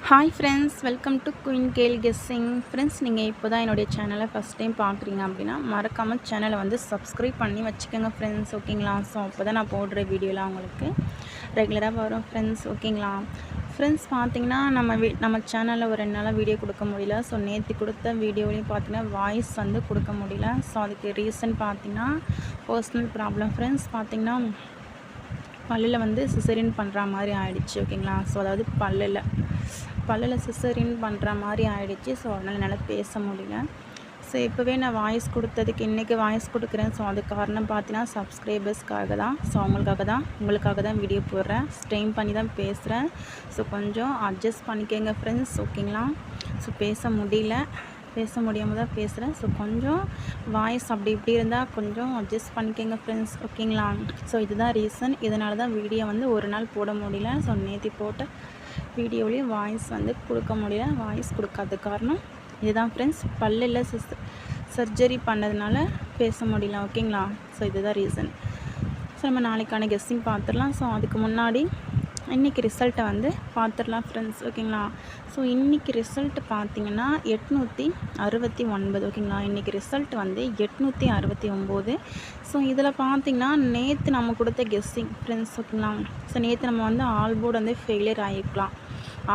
Hi friends, welcome to queen kale guessing. Friends, நீங்கள் இப்போ தான் என்னுடைய சேனலை ஃபஸ்ட் டைம் பார்க்குறீங்க அப்படின்னா மறக்காமல் சேனலை வந்து சப்ஸ்கிரைப் பண்ணி வச்சுக்கோங்க ஃப்ரெண்ட்ஸ், ஓகேங்களா? ஸோ அப்போ தான் நான் போடுற வீடியோலாம் உங்களுக்கு ரெகுலராக வரும் ஃப்ரெண்ட்ஸ், ஓகேங்களா? ஃப்ரெண்ட்ஸ், பார்த்தீங்கன்னா நம்ம சேனலில் ஒரு 2 நாளாக வீடியோ கொடுக்க முடியல. ஸோ நேற்று கொடுத்த வீடியோலையும் பார்த்தீங்கன்னா வாய்ஸ் வந்து கொடுக்க முடியல. ஸோ அதுக்கு ரீசன் பார்த்தீங்கன்னா பர்சனல் ப்ராப்ளம் ஃப்ரெண்ட்ஸ். பார்த்தீங்கன்னா பல்லில் வந்து சிசரின் பண்ணுற மாதிரி ஆகிடுச்சு, ஓகேங்களா? ஸோ அதாவது பல்லில் சிசரின் பண்ணுற மாதிரி ஆகிடுச்சு. ஸோ அதனால் என்னால் பேச முடியல. ஸோ இப்போவே நான் வாய்ஸ் கொடுத்ததுக்கு இன்றைக்கி வாய்ஸ் கொடுக்குறேன். ஸோ அது காரணம் பார்த்தீங்கன்னா சப்ஸ்கிரைபர்ஸ்க்காக தான். ஸோ உங்களுக்காக தான் வீடியோ போடுறேன். ஸ்ட்ரெயின் பண்ணி தான் பேசுகிறேன். ஸோ கொஞ்சம் அட்ஜஸ்ட் பண்ணிக்கோங்க ஃப்ரெண்ட்ஸ், ஓகேங்களா? ஸோ பேச முடியாமல் தான் பேசுகிறேன். ஸோ கொஞ்சம் வாய்ஸ் அப்படி இப்படி இருந்தால் கொஞ்சம் அட்ஜஸ்ட் பண்ணிக்கோங்க ஃப்ரெண்ட்ஸ், ஓகேங்களா? ஸோ இதுதான் ரீசன். இதனால தான் வீடியோ வந்து ஒரு நாள் போட முடியல. ஸோ நேற்று போட்ட வீடியோலேயும் வாய்ஸ் வந்து கொடுக்க முடியல. வாய்ஸ் கொடுக்காத காரணம் இதுதான் ஃப்ரெண்ட்ஸ். பல்லில் சர்ஜரி பண்ணதுனால பேச முடியல, ஓகேங்களா? ஸோ இதுதான் ரீசன். ஸோ நம்ம நாளைக்கான கெஸ்ஸிங் பார்த்துடலாம். ஸோ அதுக்கு முன்னாடி இன்றைக்கி ரிசல்ட்டை வந்து பார்த்துடலாம் ஃப்ரெண்ட்ஸ், ஓகேங்களா? ஸோ இன்றைக்கி ரிசல்ட்டு பார்த்திங்கன்னா 869, ஓகேங்களா? இன்றைக்கி ரிசல்ட் வந்து 869. ஸோ இதில் பார்த்திங்கன்னா நேற்று நம்ம கொடுத்த கெஸ்ஸிங் ஃப்ரெண்ட்ஸ், ஓகேங்களா? ஸோ நேற்று நம்ம வந்து ஆல் போர்டு வந்து ஃபெயிலியர் ஆகிருக்கலாம்.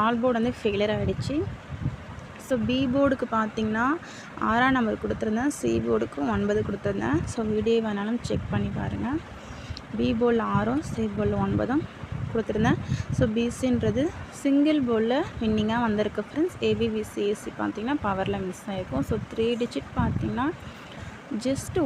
ஆல் போர்டு வந்து ஃபெயிலியர் ஆகிடுச்சு. ஸோ பி போர்டுக்கு பார்த்திங்கன்னா 6ஆம் நம்பர் கொடுத்துருந்தேன், சி போர்டுக்கு 9 கொடுத்துருந்தேன். ஸோ வீடியோ வேணாலும் செக் பண்ணி பாருங்கள். பி போர்டில் 6ம் சி போர்டில் 9ம் கொடுத்துருந்தேன். ஸோ பிசின்றது சிங்கிள் போர்டில் வின்னிங்காக வந்திருக்கு ஃப்ரெண்ட்ஸ். ஏபிபிசி ஏசி பார்த்திங்கன்னா பவரில் மிஸ் ஆகிருக்கும். ஸோ 3 டிஜிட் பார்த்திங்கன்னா ஜஸ்ட்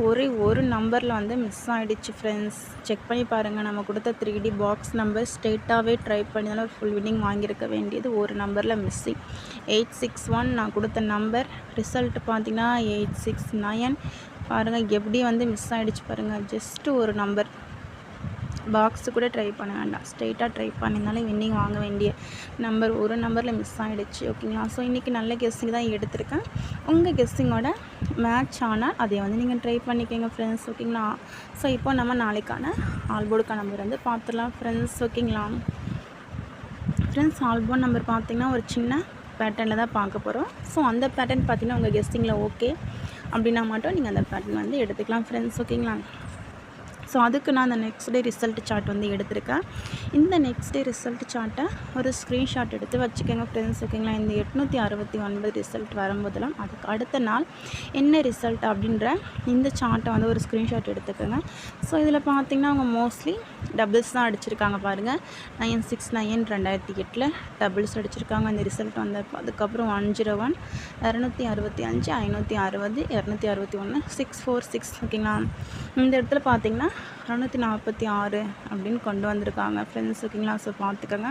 ஒரு நம்பரில் வந்து மிஸ் ஆகிடுச்சு ஃப்ரெண்ட்ஸ். செக் பண்ணி பாருங்கள். நம்ம கொடுத்த 3D பாக்ஸ் நம்பர் ஸ்ட்ரெயிட்டாகவே ட்ரை பண்ணினாலும் ஒரு ஃபுல் வின்னிங் வாங்கியிருக்க வேண்டியது ஒரு நம்பரில் மிஸ்ஸிங். 861 நான் கொடுத்த நம்பர். ரிசல்ட் பார்த்திங்கன்னா 869. பாருங்கள் எப்படி வந்து மிஸ் ஆகிடுச்சு பாருங்கள். ஜஸ்ட்டு ஒரு நம்பர், பாக்ஸு கூட ட்ரை பண்ண வேண்டாம், ஸ்ட்ரெயிட்டாக ட்ரை பண்ணியிருந்தாலும் வின்னிங் வாங்க வேண்டிய நம்பர் ஒரு நம்பரில் மிஸ் ஆகிடுச்சு, ஓகேங்களா? ஸோ இன்றைக்கி நல்ல கெஸ்ஸிங் தான் எடுத்திருக்கேன். உங்கள் கெஸ்ஸிங்கோட மேட்ச் ஆனால் அதை வந்து நீங்கள் ட்ரை பண்ணிக்கோங்க ஃப்ரெண்ட்ஸ், ஓகேங்களா? ஸோ இப்போ நம்ம நாளைக்கான ஆல்போர்டுக்கான நம்பர் வந்து பார்த்துடலாம் ஃப்ரெண்ட்ஸ், ஓகேங்களா? ஃப்ரெண்ட்ஸ், ஆல்போர்ட் நம்பர் பார்த்திங்கன்னா ஒரு சின்ன பேட்டர்னில் தான் பார்க்க போகிறோம். ஸோ அந்த பேட்டர்ன் பார்த்திங்கன்னா உங்கள் கெஸ்ஸிங்கில் ஓகே அப்படின்னா மட்டும் நீங்கள் அந்த பேட்டர்ன் வந்து எடுத்துக்கலாம் ஃப்ரெண்ட்ஸ், ஓகேங்களா? ஸோ அதுக்கு நான் அந்த நெக்ஸ்ட் டே ரிசல்ட் சார்ட் வந்து எடுத்திருக்கேன். இந்த நெக்ஸ்ட் டே ரிசல்ட் சார்ட்டை ஒரு ஸ்க்ரீன்ஷாட் எடுத்து வச்சுக்கோங்க ஃப்ரெண்ட்ஸ், ஓகேங்களா? இந்த 869 ரிசல்ட் வரும்போதெல்லாம் அதுக்கு அடுத்த நாள் என்ன ரிசல்ட் அப்படின்ற இந்த சார்ட்டை வந்து ஒரு ஸ்க்ரீன்ஷாட் எடுத்துக்கோங்க. ஸோ இதில் பார்த்திங்கன்னா அவங்க மோஸ்ட்லி டபுள்ஸ் தான் அடிச்சிருக்காங்க பாருங்கள். 969 2008 டபுள்ஸ் அடிச்சிருக்காங்க. இந்த ரிசல்ட் வந்தப்போ அதுக்கப்புறம் 101 265 560 261 646, ஓகேங்களா? இந்த இடத்துல பார்த்திங்கன்னா 246 அப்படின்னு கொண்டு வந்திருக்காங்க ஃப்ரெண்ட்ஸ், ஓகேங்களா? ஸோ பார்த்துக்கோங்க,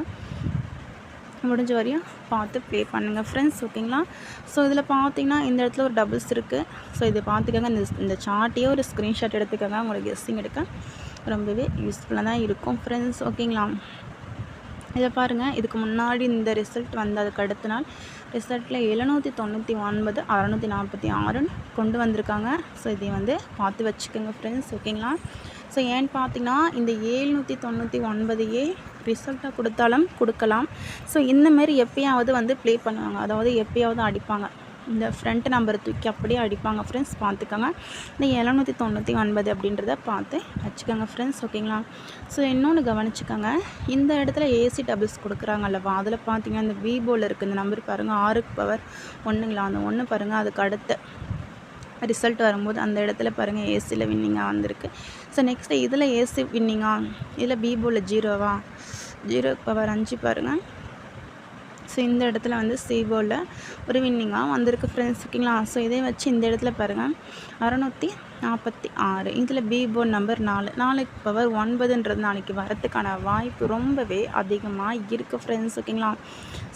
முடிஞ்ச வரையும் பார்த்து ப்ளே பண்ணுங்கள் ஃப்ரெண்ட்ஸ், ஓகேங்களா? ஸோ இதில் பார்த்திங்கன்னா இந்த இடத்துல ஒரு டபுள்ஸ் இருக்குது. ஸோ இதை பார்த்துக்கோங்க. இந்த சார்ட்டையே ஒரு ஸ்க்ரீன்ஷாட் எடுத்துக்கோங்க. உங்களுக்கு கெஸ்ஸிங் எடுக்க ரொம்பவே யூஸ்ஃபுல்லாக தான் இருக்கும் ஃப்ரெண்ட்ஸ், ஓகேங்களா? இதை பாருங்கள். இதுக்கு முன்னாடி இந்த ரிசல்ட் வந்து அதுக்கு அடுத்த நாள் ரிசல்ட்டில் 799 646 கொண்டு வந்திருக்காங்க. ஸோ இதை வந்து பார்த்து வச்சுக்கோங்க ஃப்ரெண்ட்ஸ், ஓகேங்களா? ஸோ ஏன்னு பார்த்தீங்கன்னா இந்த 799 ரிசல்ட்டாக கொடுத்தாலும் கொடுக்கலாம். ஸோ இந்தமாரி எப்பயாவது வந்து ப்ளே பண்ணுவாங்க, அதாவது எப்பயாவது அடிப்பாங்க. இந்த ஃப்ரண்ட் நம்பரை தூக்கி அப்படியே அடிப்பாங்க ஃப்ரெண்ட்ஸ், பார்த்துக்கோங்க. இந்த 799 அப்படின்றத பார்த்து வச்சுக்கோங்க ஃப்ரெண்ட்ஸ், ஓகேங்களா? ஸோ இன்னொன்று கவனிச்சுக்கோங்க. இந்த இடத்துல ஏசி டபுள்ஸ் கொடுக்குறாங்கல்லவா, அதில் பார்த்தீங்கன்னா இந்த வி போல் இருக்குது. இந்த நம்பர் பாருங்கள், 6க்கு பவர் 1ங்களா, அந்த 1 பாருங்கள். அதுக்கு அடுத்த ரிசல்ட் வரும்போது அந்த இடத்துல பாருங்கள் ஏசியில் வின்னிங்காக வந்திருக்கு. ஸோ நெக்ஸ்ட்டு இதில் ஏசி வின்னிங்கா, இதில் பி போல் 0வா, 0க்கு பவர் 5 பாருங்கள். ஸோ இந்த இடத்துல வந்து சி போர்டில் ஒரு வின்னிங்காக வந்திருக்கு ஃப்ரெண்ட்ஸ், ஓகேங்களா? ஸோ இதை வச்சு இந்த இடத்துல பாருங்கள் 646. இதில் பி போர்டு நம்பர் 4க்கு பவர் 9ன்றது நாளைக்கு வரத்துக்கான வாய்ப்பு ரொம்பவே அதிகமாக இருக்குது ஃப்ரெண்ட்ஸ், ஓகேங்களா?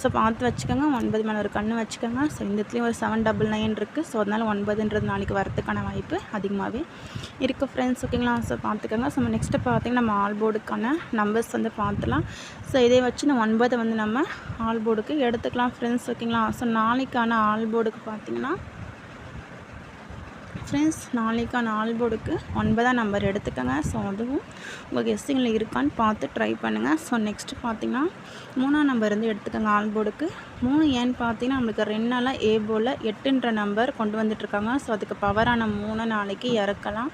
ஸோ பார்த்து வச்சுக்கோங்க. 9 மேலே ஒரு கண்ணு வச்சுக்கோங்க. ஸோ இந்த இடத்துலையும் ஒரு 799 இருக்குது. ஸோ அதனால் 9ன்றது நாளைக்கு வரத்துக்கான வாய்ப்பு அதிகமாகவே இருக்குது ஃப்ரெண்ட்ஸ், ஓகேங்களா? ஸோ பார்த்துக்கோங்க. ஸோ நெக்ஸ்ட்டு பார்த்திங்கன்னா நம்ம ஆல் போர்டுக்கான நம்பர்ஸ் வந்து பார்த்துலாம். ஸோ இதை வச்சு இந்த 9 வந்து நம்ம ஆல் போர்டுக்கு எடுத்துக்கலாம் ஃப்ரெண்ட்ஸ், ஓகேங்களா? ஸோ நாளைக்கான ஆல் போர்டுக்கு பார்த்திங்கன்னா ஃப்ரெண்ட்ஸ் நாளைக்கான ஆல்போர்டுக்கு 9ஆம் நம்பர் எடுத்துக்கோங்க. ஸோ அதுவும் உங்கள் கெஸ்ஸிங்கில் இருக்கான்னு பார்த்து ட்ரை பண்ணுங்கள். ஸோ நெக்ஸ்ட்டு பார்த்திங்கன்னா 3ஆம் நம்பர் வந்து எடுத்துக்கோங்க ஆல்போர்டுக்கு. 3 ஏன்னு பார்த்தீங்கன்னா நம்மளுக்கு 2 நாளாக ஏ போல் 8ன்ற நம்பர் கொண்டு வந்துட்டுருக்காங்க. ஸோ அதுக்கு பவரான 3 நாளைக்கு இறக்கலாம்.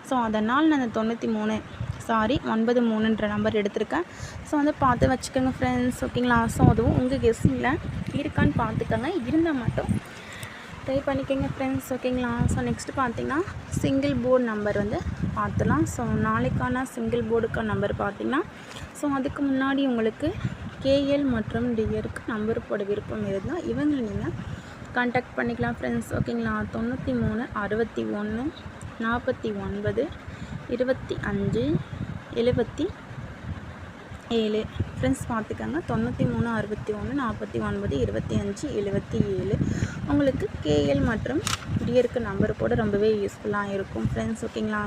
ஸோ அதனால் நான் 93ன்ற நம்பர் எடுத்திருக்கேன். ஸோ வந்து பார்த்து வச்சுக்கோங்க ஃப்ரெண்ட்ஸ், ஓகேங்களா. ஸோ அதுவும் உங்கள் கெஸ்ஸிங்கில் இருக்கான்னு பார்த்துக்கோங்க. இருந்தால் மட்டும் ட்ரை பண்ணிக்கோங்க ஃப்ரெண்ட்ஸ், ஓகேங்களா. ஸோ நெக்ஸ்ட்டு பார்த்திங்கன்னா சிங்கிள் போர்டு நம்பர் வந்து பார்த்துலாம். ஸோ நாளைக்கான சிங்கிள் போர்டுக்கான நம்பர் பார்த்திங்கன்னா, ஸோ அதுக்கு முன்னாடி உங்களுக்கு கேஎல் மற்றும் டிஆருக்கு நம்பர் போட விருப்பம் இருந்தால் இவங்களை நீங்கள் கான்டாக்ட் பண்ணிக்கலாம் ஃப்ரெண்ட்ஸ், ஓகேங்களா. 93 61 49 25 77 ஃப்ரெண்ட்ஸ் பார்த்துக்கோங்க. 93 61 49 25 77 உங்களுக்கு கேஎல் மற்றும் டிஆருக்கு நம்பர் போட ரொம்பவே யூஸ்ஃபுல்லாக இருக்கும் ஃப்ரெண்ட்ஸ், ஓகேங்களா.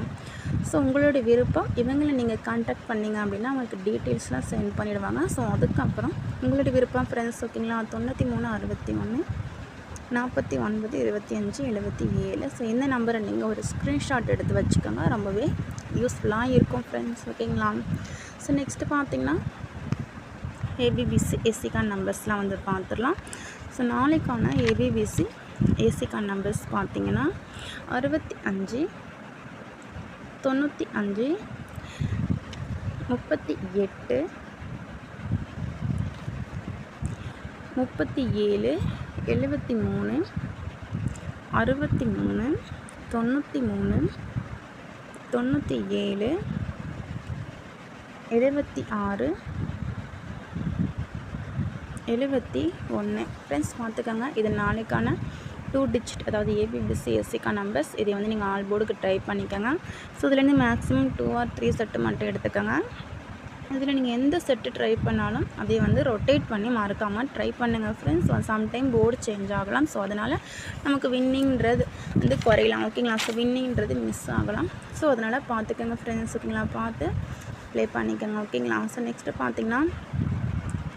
ஸோ உங்களோட விருப்பம் இவங்களை நீங்கள் கான்டாக்ட் பண்ணிங்க அப்படின்னா உங்களுக்கு டீட்டெயில்ஸ்லாம் சென்ட் பண்ணிவிடுவாங்க. ஸோ அதுக்கப்புறம் உங்களோட விருப்பம் ஃப்ரெண்ட்ஸ், ஓகேங்களா. 93 61 49 25 77 ஸோ இந்த நம்பரை நீங்கள் ஒரு ஸ்க்ரீன்ஷாட் எடுத்து வச்சுக்கோங்க. ரொம்பவே யூஸ்ஃபுல்லாக இருக்கும் ஃப்ரெண்ட்ஸ், ஓகேங்களா. ஸோ நெக்ஸ்ட்டு பார்த்திங்கன்னா ஏபிபிசி ஏசிகான் நம்பர்ஸ்லாம் வந்து பார்த்துடலாம். ஸோ நாளைக்கான ஏபிபிசி ஏசிகான் நம்பர்ஸ் பார்த்திங்கன்னா 65 95 38 37 73 63 93 97 76 71 ஃப்ரெண்ட்ஸ் பார்த்துக்கோங்க. இது நாளைக்கான 2 டிஜிட் அதாவது ஏபிபிசி எஸ்சிக்கான நம்பர்ஸ். இதை வந்து நீங்கள் ஆல் போர்டுக்கு ட்ரை பண்ணிக்கோங்க. ஸோ இதுலேருந்து மேக்ஸிமம் 2 or 3 செட்டு மட்டும் எடுத்துக்கோங்க. இதில் நீங்கள் எந்த செட்டு ட்ரை பண்ணாலும் அதை வந்து ரொட்டேட் பண்ணி மறக்காமல் ட்ரை பண்ணுங்கள் ஃப்ரெண்ட்ஸ். சம்டைம் போர்டு சேஞ்ச் ஆகலாம். ஸோ அதனால் நமக்கு வின்னிங்கிறது வந்து குறையலாம், ஓகேங்களா. ஸோ வின்னிங்கிறது மிஸ் ஆகலாம். ஸோ அதனால் பார்த்துக்கோங்க ஃப்ரெண்ட்ஸ், ஓகேங்களா. பார்த்து ப்ளே பண்ணிக்கோங்க, ஓகேங்களா. ஸோ நெக்ஸ்ட்டு பார்த்திங்கன்னா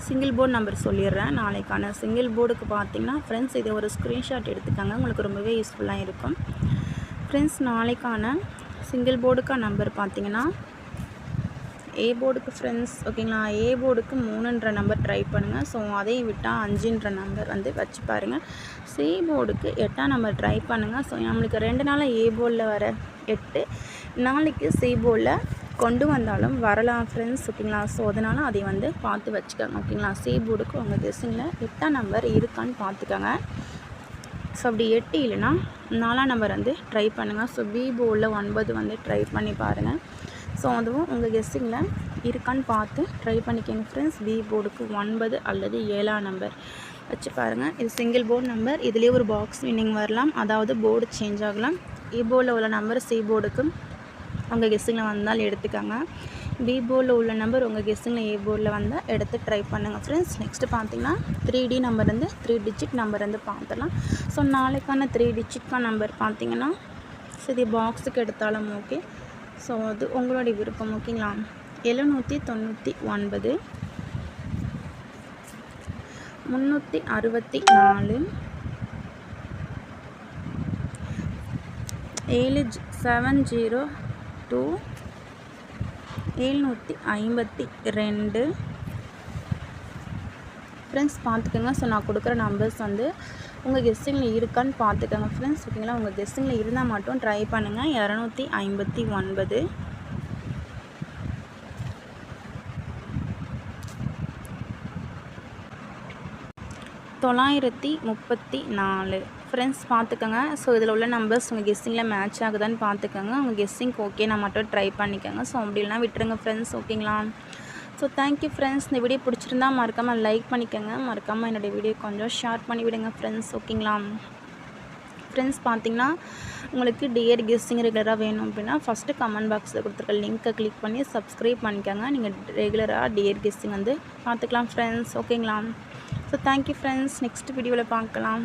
சிங்கிள் போர்டு நம்பர் சொல்லிடுறேன். நாளைக்கான சிங்கிள் போர்டுக்கு பார்த்திங்கன்னா ஃப்ரெண்ட்ஸ் இதை ஒரு ஸ்க்ரீன்ஷாட் எடுத்துக்கோங்க, உங்களுக்கு ரொம்பவே யூஸ்ஃபுல்லாக இருக்கும் ஃப்ரெண்ட்ஸ். நாளைக்கான சிங்கிள் போர்டுக்கான நம்பர் பார்த்திங்கன்னா ஏ போர்டுக்கு ஃப்ரெண்ட்ஸ், ஓகேங்களா. ஏ போர்டுக்கு 3ன்ற நம்பர் ட்ரை பண்ணுங்கள். ஸோ அதையும் விட்டால் 5ன்ற நம்பர் வந்து வச்சு பாருங்கள். சி போர்டுக்கு 8ஆம் நம்பர் ட்ரை பண்ணுங்கள். ஸோ நம்மளுக்கு 2 நாளாக ஏ போர்டில் வர 8 நாளைக்கு சி போர்டில் கொண்டு வந்தாலும் வரலாம் ஃப்ரெண்ட்ஸ், ஓகேங்களா. ஸோ அதனால் அதை வந்து பார்த்து வச்சுக்கோங்க, ஓகேங்களா. சி போர்டுக்கு உங்கள் கெஸ்ஸிங்கில் 8ஆம் நம்பர் இருக்கான்னு பார்த்துக்கோங்க. ஸோ அப்படி 8 இல்லைன்னா 4ஆம் நம்பர் வந்து ட்ரை பண்ணுங்கள். ஸோ பி போர்டில் 9 வந்து ட்ரை பண்ணி பாருங்கள். ஸோ அதுவும் உங்கள் கெஸ்ஸிங்கில் இருக்கான்னு பார்த்து ட்ரை பண்ணிக்கோங்க ஃப்ரெண்ட்ஸ். பி போர்டுக்கு 9 அல்லது 7ஆம் நம்பர் வச்சு பாருங்கள். இது சிங்கிள் போர்டு நம்பர். இதுலேயே ஒரு பாக்ஸ் வின்னிங் வரலாம், அதாவது போர்டு சேஞ்ச் ஆகலாம். ஏ போர்டில் உள்ள நம்பர் சி போர்டுக்கு உங்கள் கெஸ்ஸிங்கில் வந்தால் எடுத்துக்கோங்க. பி போர்டில் உள்ள நம்பர் உங்கள் கெஸ்ஸிங்கில் ஏ போர்டில் வந்தால் எடுத்து ட்ரை பண்ணுங்கள் ஃப்ரெண்ட்ஸ். நெக்ஸ்ட்டு பார்த்திங்கன்னா 3D நம்பர் வந்து 3 டிஜிட் நம்பர் வந்து பார்த்துலாம். ஸோ நாளைக்கான 3 டிஜிட்கான நம்பர் பார்த்திங்கன்னா ஸோ இது பாக்ஸுக்கு எடுத்தாலும் ஓகே. ஸோ அது உங்களுடைய விருப்பம், ஓகேங்களா. 799 364 702 752 ஃப்ரெண்ட்ஸ் பார்த்துக்கோங்க. ஸோ நான் கொடுக்குற நம்பர்ஸ் வந்து உங்கள் கெஸ்ஸிங்கில் இருக்கான்னு பார்த்துக்கோங்க ஃப்ரெண்ட்ஸ், ஓகேங்களா. உங்கள் கெஸ்ஸிங்கில் இருந்தால் மட்டும் ட்ரை பண்ணுங்கள். 259 934 ஃப்ரெண்ட்ஸ் பார்த்துக்கோங்க. ஸோ இதில் உள்ள நம்பர்ஸ் உங்கள் கெஸ்ஸிங்கில் மேட்ச் ஆகுதான்னு பார்த்துக்கோங்க. உங்கள் கெஸ்ஸிங்க்கு ஓகே நான் மட்டும் ட்ரை பண்ணிக்கோங்க. ஸோ அப்படி இல்லைனா விட்டுருங்க ஃப்ரெண்ட்ஸ், ஓகேங்களா. So thank you friends. இந்த வீடியோ பிடிச்சிருந்தா மறக்காமல் லைக் பண்ணிக்கோங்க. மறக்காமல் என்னுடைய வீடியோ கொஞ்சம் ஷேர் பண்ணி விடுங்க ஃப்ரெண்ட்ஸ், ஓகேங்களா. ஃப்ரெண்ட்ஸ் பார்த்திங்கன்னா உங்களுக்கு டியர் கெஸ்ஸிங் ரெகுலராக வேணும் அப்படின்னா ஃபஸ்ட்டு கமெண்ட் பாக்ஸில் கொடுத்துருக்க லிங்க்கை கிளிக் பண்ணி சப்ஸ்கிரைப் பண்ணிக்கோங்க. நீங்கள் ரெகுலராக டியர் கெஸ்ஸிங் வந்து பார்த்துக்கலாம் ஃப்ரெண்ட்ஸ், ஓகேங்களா. So thank you friends. நெக்ஸ்ட் வீடியோவில் பார்க்கலாம்.